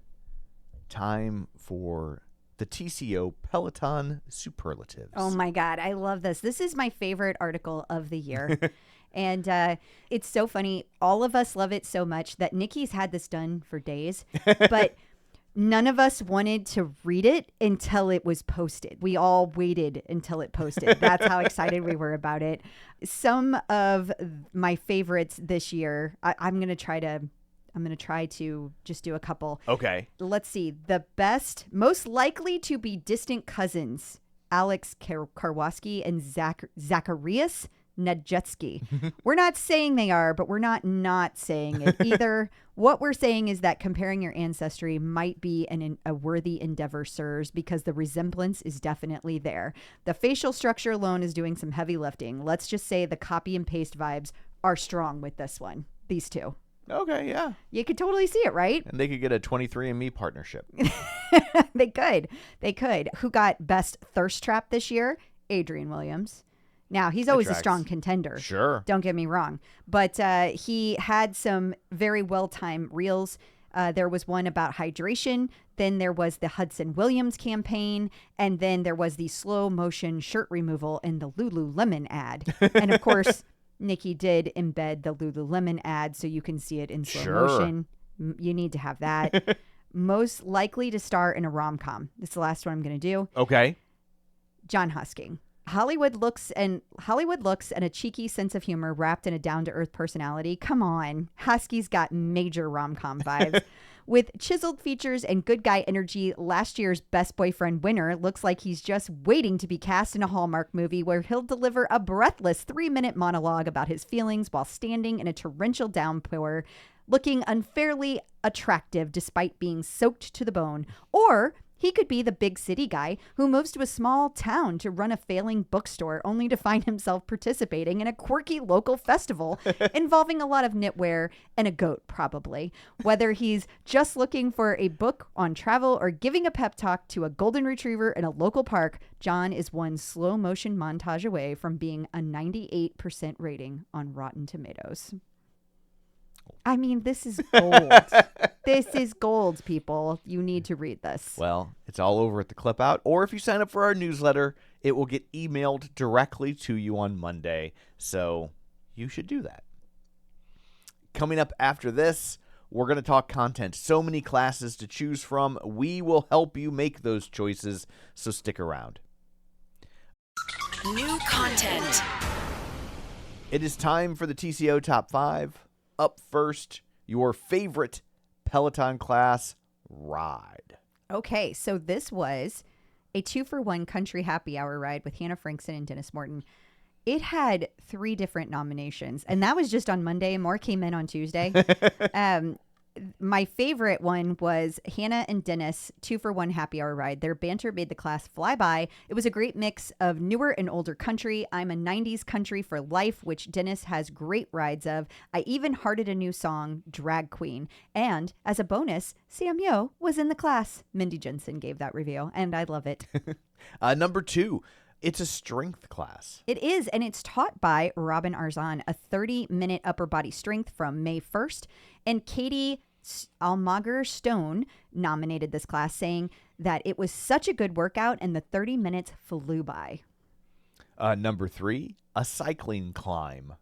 Time for the TCO Peloton Superlatives. Oh my God. I love this. This is my favorite article of the year. And it's so funny. All of us love it so much that Nikki's had this done for days, but none of us wanted to read it until it was posted. We all waited until it posted. That's how excited we were about it. Some of my favorites this year, I'm going to try to I'm going to try to just do a couple. Okay. Let's see. The best, most likely to be distant cousins, Alex Karwoski and Zacharias Nadjetsky. We're not saying they are, but we're not saying it either. What we're saying is that comparing your ancestry might be a worthy endeavor, sirs, because the resemblance is definitely there. The facial structure alone is doing some heavy lifting. Let's just say the copy and paste vibes are strong with this one. These two. Okay, yeah. You could totally see it, right? And they could get a 23andMe partnership. They could. Who got best thirst trap this year? Adrian Williams. Now, he's always a strong contender. Sure. Don't get me wrong. But he had some very well-timed reels. There was one about hydration. Then there was the Hudson Williams campaign. And then there was the slow motion shirt removal in the Lululemon ad. And of course, Nikki did embed the Lululemon ad so you can see it in slow motion. You need to have that. Most likely to star in a rom-com. This is the last one I'm going to do. Okay. John Husking. Hollywood looks and a cheeky sense of humor wrapped in a down-to-earth personality. Come on. Husky's got major rom-com vibes. With chiseled features and good guy energy, last year's Best Boyfriend winner looks like he's just waiting to be cast in a Hallmark movie where he'll deliver a breathless 3-minute monologue about his feelings while standing in a torrential downpour, looking unfairly attractive despite being soaked to the bone. Or he could be the big city guy who moves to a small town to run a failing bookstore only to find himself participating in a quirky local festival involving a lot of knitwear and a goat, probably. Whether he's just looking for a book on travel or giving a pep talk to a golden retriever in a local park, John is one slow motion montage away from being a 98% rating on Rotten Tomatoes. I mean, this is gold. This is gold, people. You need to read this. Well, it's all over at the Clip Out. Or if you sign up for our newsletter, it will get emailed directly to you on Monday. So you should do that. Coming up after this, we're going to talk content. So many classes to choose from. We will help you make those choices. So stick around. New content. It is time for the TCO Top 5. Up first, your favorite Peloton class ride. Okay, so this was a 2-for-1 country happy hour ride with Hannah Frankson and Dennis Morton. It had 3 different nominations, and that was just on Monday. More came in on Tuesday. My favorite one was Hannah and Dennis 2-for-1 happy hour ride. Their banter made the class fly by. It was a great mix of newer and older country. I'm a 90s country for life, which Dennis has great rides of. I even hearted a new song, Drag Queen. And as a bonus, Sam Yo was in the class. Mindy Jensen gave that review, and I love it. Number 2. It's a strength class. It is, and it's taught by Robin Arzon, a 30-minute upper body strength from May 1st. And Katie Almager Stone nominated this class, saying that it was such a good workout and the 30 minutes flew by. Number 3, a cycling climb.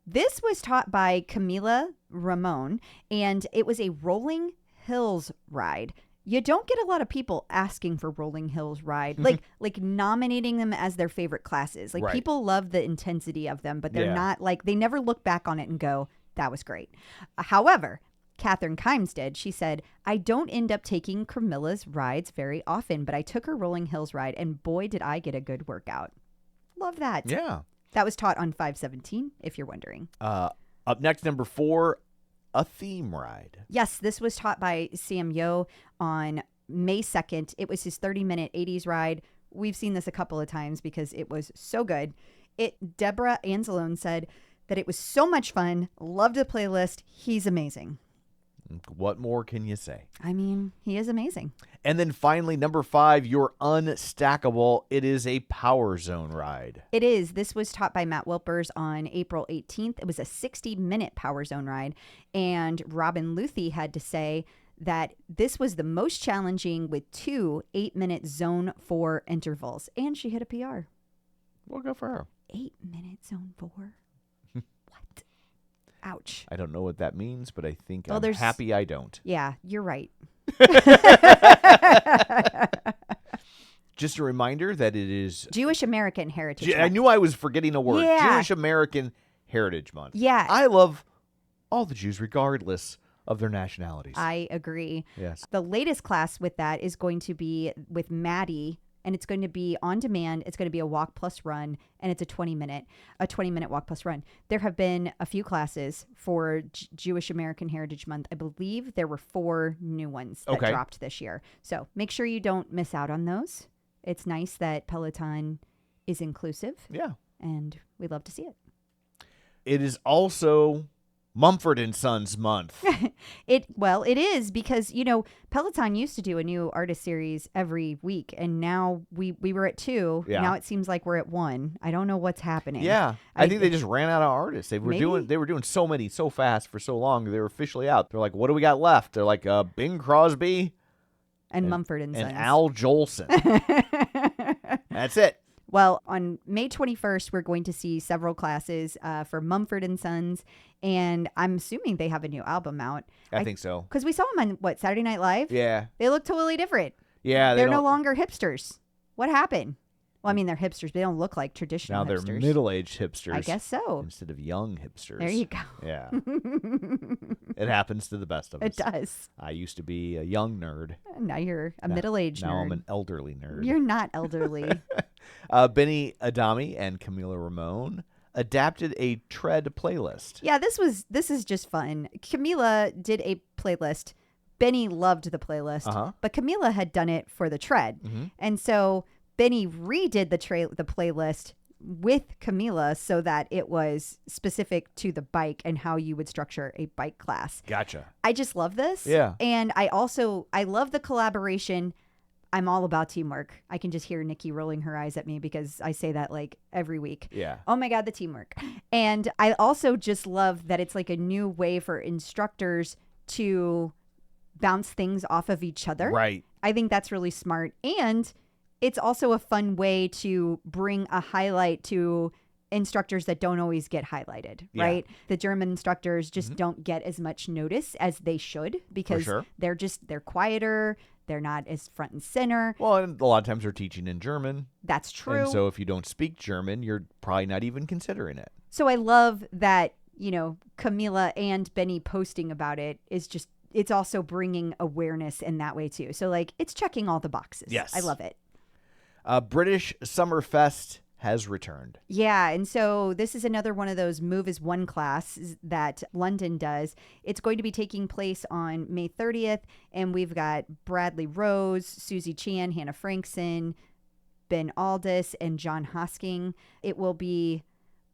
This was taught by Camila Ramon, and it was a rolling hills ride. You don't get a lot of people asking for Rolling Hills ride, like nominating them as their favorite classes. Like, people love the intensity of them, but they're not like, they never look back on it and go, that was great. However, Catherine Kimes did. She said, I don't end up taking Camilla's rides very often, but I took her Rolling Hills ride, and boy, did I get a good workout. Love that. Yeah. That was taught on 5/17, if you're wondering. Up next, number 4, a theme ride. Yes, this was taught by Sam Yo on May 2nd. It was his 30-minute 80s ride. We've seen this a couple of times because it was so good. Deborah Anzalone said that it was so much fun. Loved the playlist. He's amazing. What more can you say? I mean, he is amazing. And then finally, number 5, your unstackable. It is a Power Zone ride. It is. This was taught by Matt Wilpers on April 18th. It was a 60-minute Power Zone ride. And Robin Luthi had to say that this was the most challenging with 2 8-minute Zone 4 intervals. And she hit a PR. We'll go for her. 8-minute Zone 4? What? Ouch. I don't know what that means, but I think Well, I'm there's- happy I don't. Yeah, you're right. Just a reminder that it is... Jewish American Heritage I Month. knew I was forgetting a word. Yeah. Jewish American Heritage Month. Yeah. I love all the Jews regardless of their nationalities. I agree. Yes. The latest class with that is going to be with Maddie, and it's going to be on demand. It's going to be a walk plus run, and it's a 20-minute walk plus run. There have been a few classes for Jewish American Heritage Month. I believe there were 4 new ones that dropped this year. So make sure you don't miss out on those. It's nice that Peloton is inclusive. Yeah. And we love to see it. It is also Mumford and Sons month. It is because, Peloton used to do a new artist series every week, and now we were at 2. Yeah. Now it seems like we're at 1. I don't know what's happening. Yeah. I think they just ran out of artists. They were Maybe. doing so many so fast for so long. They were officially out. They're like, what do we got left? They're like Bing Crosby And Mumford and Sons. and Al Jolson. That's it. Well, on May 21st, we're going to see several classes for Mumford and Sons, and I'm assuming they have a new album out. I think so. Because we saw them on, Saturday Night Live? Yeah. They look totally different. Yeah. They're no longer hipsters. What happened? Well, I mean, they're hipsters, but they don't look like traditional Now they're hipsters. middle-aged hipsters. I guess so. Instead of young hipsters. There you go. Yeah. It happens to the best of us. It does. I used to be a young nerd. Now you're a middle-aged nerd. Now I'm an elderly nerd. You're not elderly. Benny Adami and Camila Ramon adapted a tread playlist. Yeah, this is just fun. Camila did a playlist. Benny loved the playlist, but Camila had done it for the tread. And so Benny redid the playlist with Camila so that it was specific to the bike and how you would structure a bike class. Gotcha. I just love this. Yeah. And I love the collaboration. I'm all about teamwork. I can just hear Nikki rolling her eyes at me because I say that like every week. Yeah. Oh my God, the teamwork. And I also just love that it's like a new way for instructors to bounce things off of each other. Right. I think that's really smart. And it's also a fun way to bring a highlight to instructors that don't always get highlighted, right? The German instructors just don't get as much notice as they should because they're quieter. They're not as front and center. Well, and a lot of times they're teaching in German. That's true. And so if you don't speak German, you're probably not even considering it. So I love that, Camila and Benny posting about it is just, it's also bringing awareness in that way too. So like it's checking all the boxes. Yes. I love it. British Summerfest has returned. Yeah, and so this is another one of those Move as One classes that London does. It's going to be taking place on May 30th, and we've got Bradley Rose, Susie Chan, Hannah Frankson, Ben Aldis, and John Hosking. It will be,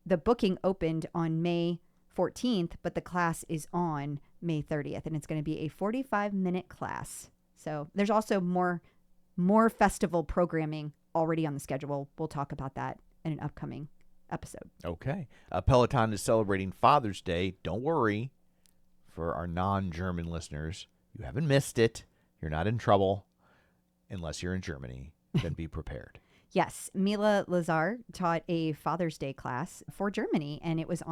the booking opened on May 14th, but the class is on May 30th, and it's going to be a 45-minute class. So there's also more festival programming already on the schedule. We'll talk about that in an upcoming episode. Okay. Peloton is celebrating Father's Day. Don't worry. For our non-German listeners, you haven't missed it. You're not in trouble. Unless you're in Germany, then be prepared. Yes. Mila Lazar taught a Father's Day class for Germany, and it was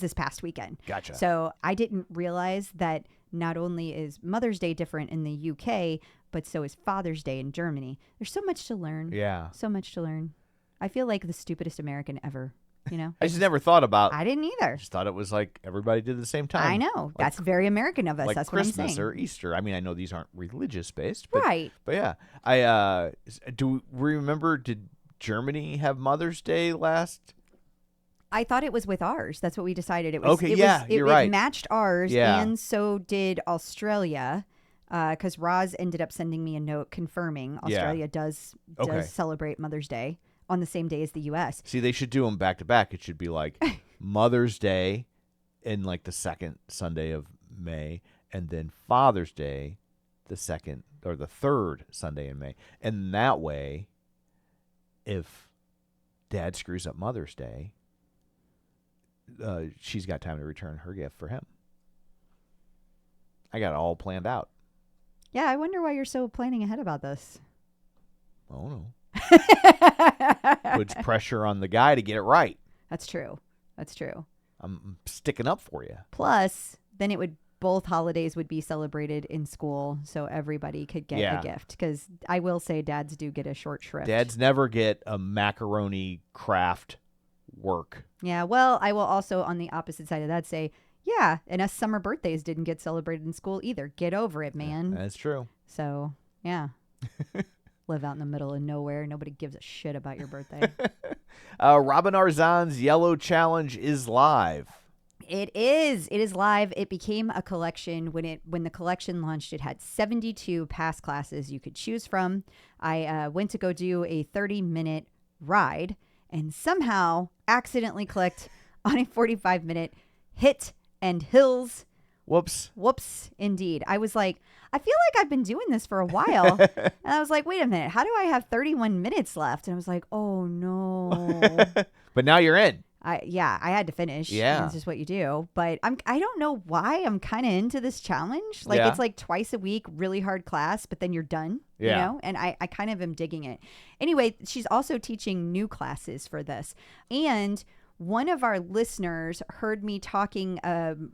this past weekend. Gotcha. So I didn't realize that not only is Mother's Day different in the UK, but so is Father's Day in Germany. There's so much to learn. Yeah. So much to learn. I feel like the stupidest American ever, I just never thought about. I didn't either. I just thought it was like everybody did it at the same time. I know. That's very American of us. Like That's Christmas what I'm saying. or Easter. I mean, I know these aren't religious based, but Right. But yeah, do we remember? Did Germany have Mother's Day last? I thought it was with ours. That's what we decided. It was. Okay, It right. matched ours, Yeah. and so did Australia. Because Roz ended up sending me a note confirming Australia does celebrate Mother's Day on the same day as the U.S. See, they should do them back to back. It should be like Mother's Day in like the second Sunday of May, and then Father's Day the second or the third Sunday in May. And that way, if Dad screws up Mother's Day, she's got time to return her gift for him. I got it all planned out. Yeah, I wonder why you're so planning ahead about this. Oh, no. Puts pressure on the guy to get it right. That's true. That's true. I'm sticking up for you. Plus, then both holidays would be celebrated in school, so everybody could get a gift. Because I will say dads do get a short shrift. Dads never get a macaroni Kraft work. Yeah, well, I will also, on the opposite side of that, say, yeah, and us summer birthdays didn't get celebrated in school either. Get over it, man. That's true. So, yeah. Live out in the middle of nowhere. Nobody gives a shit about your birthday. Robin Arzon's Yellow Challenge is live. It is. It is live. It became a collection. When the collection launched, it had 72 past classes you could choose from. I went to go do a 30-minute ride and somehow accidentally clicked on a 45-minute hit and hills. Whoops, indeed. I was like, I feel like I've been doing this for a while. And I was like, wait a minute, how do I have 31 minutes left? And I was like, oh no. But now you're in. I had to finish. Yeah. It's just what you do. But I don't know why I'm kind of into this challenge. Like Yeah. it's like twice a week, really hard class, but then you're done. Yeah. You know? And I kind of am digging it. Anyway, she's also teaching new classes for this. And one of our listeners heard me talking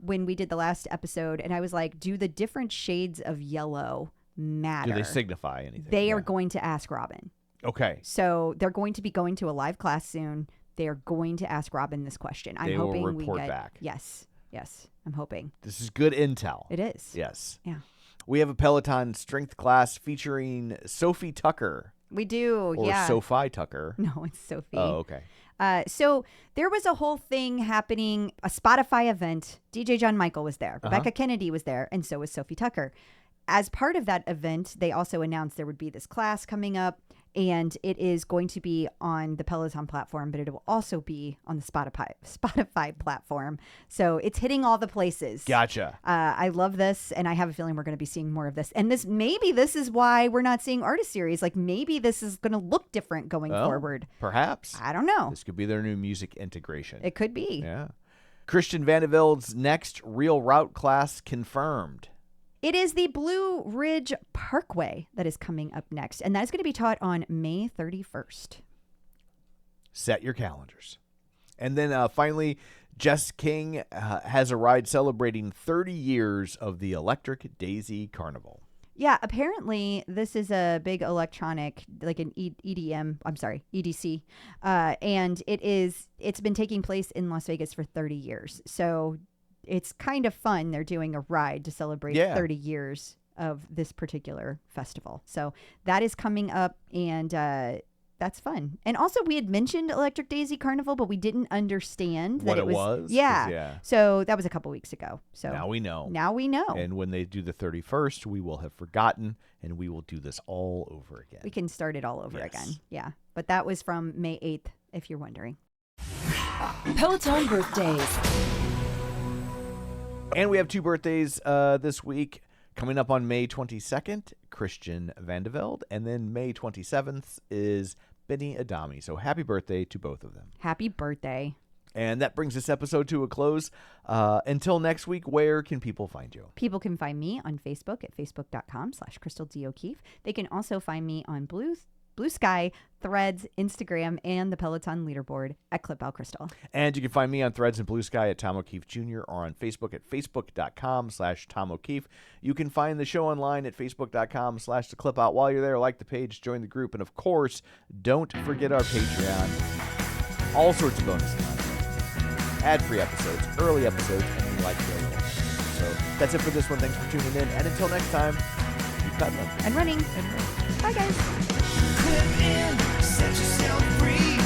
when we did the last episode, and I was like, do the different shades of yellow matter? Do they signify anything? They are going to ask Robin. Okay. So they're going to be going to a live class soon. They are going to ask Robin this question. I'm They will hoping report we get back. Yes. I'm hoping. This is good intel. It is. Yes. Yeah. We have a Peloton strength class featuring Sophie Tucker. We do. Or yeah. Sophie Tucker. No, it's Sophie. Oh, okay. So there was a whole thing happening, a Spotify event. DJ John Michael was there. Rebecca Kennedy was there. And so was Sophie Tucker. As part of that event, they also announced there would be this class coming up. And it is going to be on the Peloton platform, but it will also be on the Spotify platform. So it's hitting all the places. Gotcha. I love this, and I have a feeling we're going to be seeing more of this. And maybe this is why we're not seeing artist series. Like maybe this is going to look different going forward. Perhaps. I don't know. This could be their new music integration. It could be. Yeah. Christian Vandevelde's next real route class confirmed. It is the Blue Ridge Parkway that is coming up next, and that is going to be taught on May 31st. Set your calendars. And then finally, Jess King has a ride celebrating 30 years of the Electric Daisy Carnival. Yeah, apparently this is a big electronic, like an EDC, and it's been taking place in Las Vegas for 30 years. So it's kind of fun. They're doing a ride to celebrate 30 years of this particular festival. So that is coming up, and that's fun. And also, we had mentioned Electric Daisy Carnival, but we didn't understand what that it was. Yeah. So that was a couple weeks ago. So now we know. And when they do the 31st, we will have forgotten, and we will do this all over again. We can start it all over again. Yeah. But that was from May 8th, if you're wondering. Peloton birthdays. And we have two birthdays this week. Coming up on May 22nd, Christian Vandevelde. And then May 27th is Benny Adami. So happy birthday to both of them. Happy birthday. And that brings this episode to a close. Until next week, where can people find you? People can find me on Facebook at facebook.com/Crystal D. O'Keefe. They can also find me on Blue Sky, Threads, Instagram, and the Peloton leaderboard at ClipOutCrystal. And you can find me on Threads and Blue Sky at Tom O'Keefe Jr. or on Facebook at facebook.com/Tom O'Keefe. You can find the show online at facebook.com/The Clip Out. While you're there, like the page, join the group, and of course, don't forget our Patreon. All sorts of bonus content, ad-free episodes, early episodes, and we like to go. So that's it for this one. Thanks for tuning in, and until next time, keep pedaling and running. Bye, guys. Clip in, set yourself free.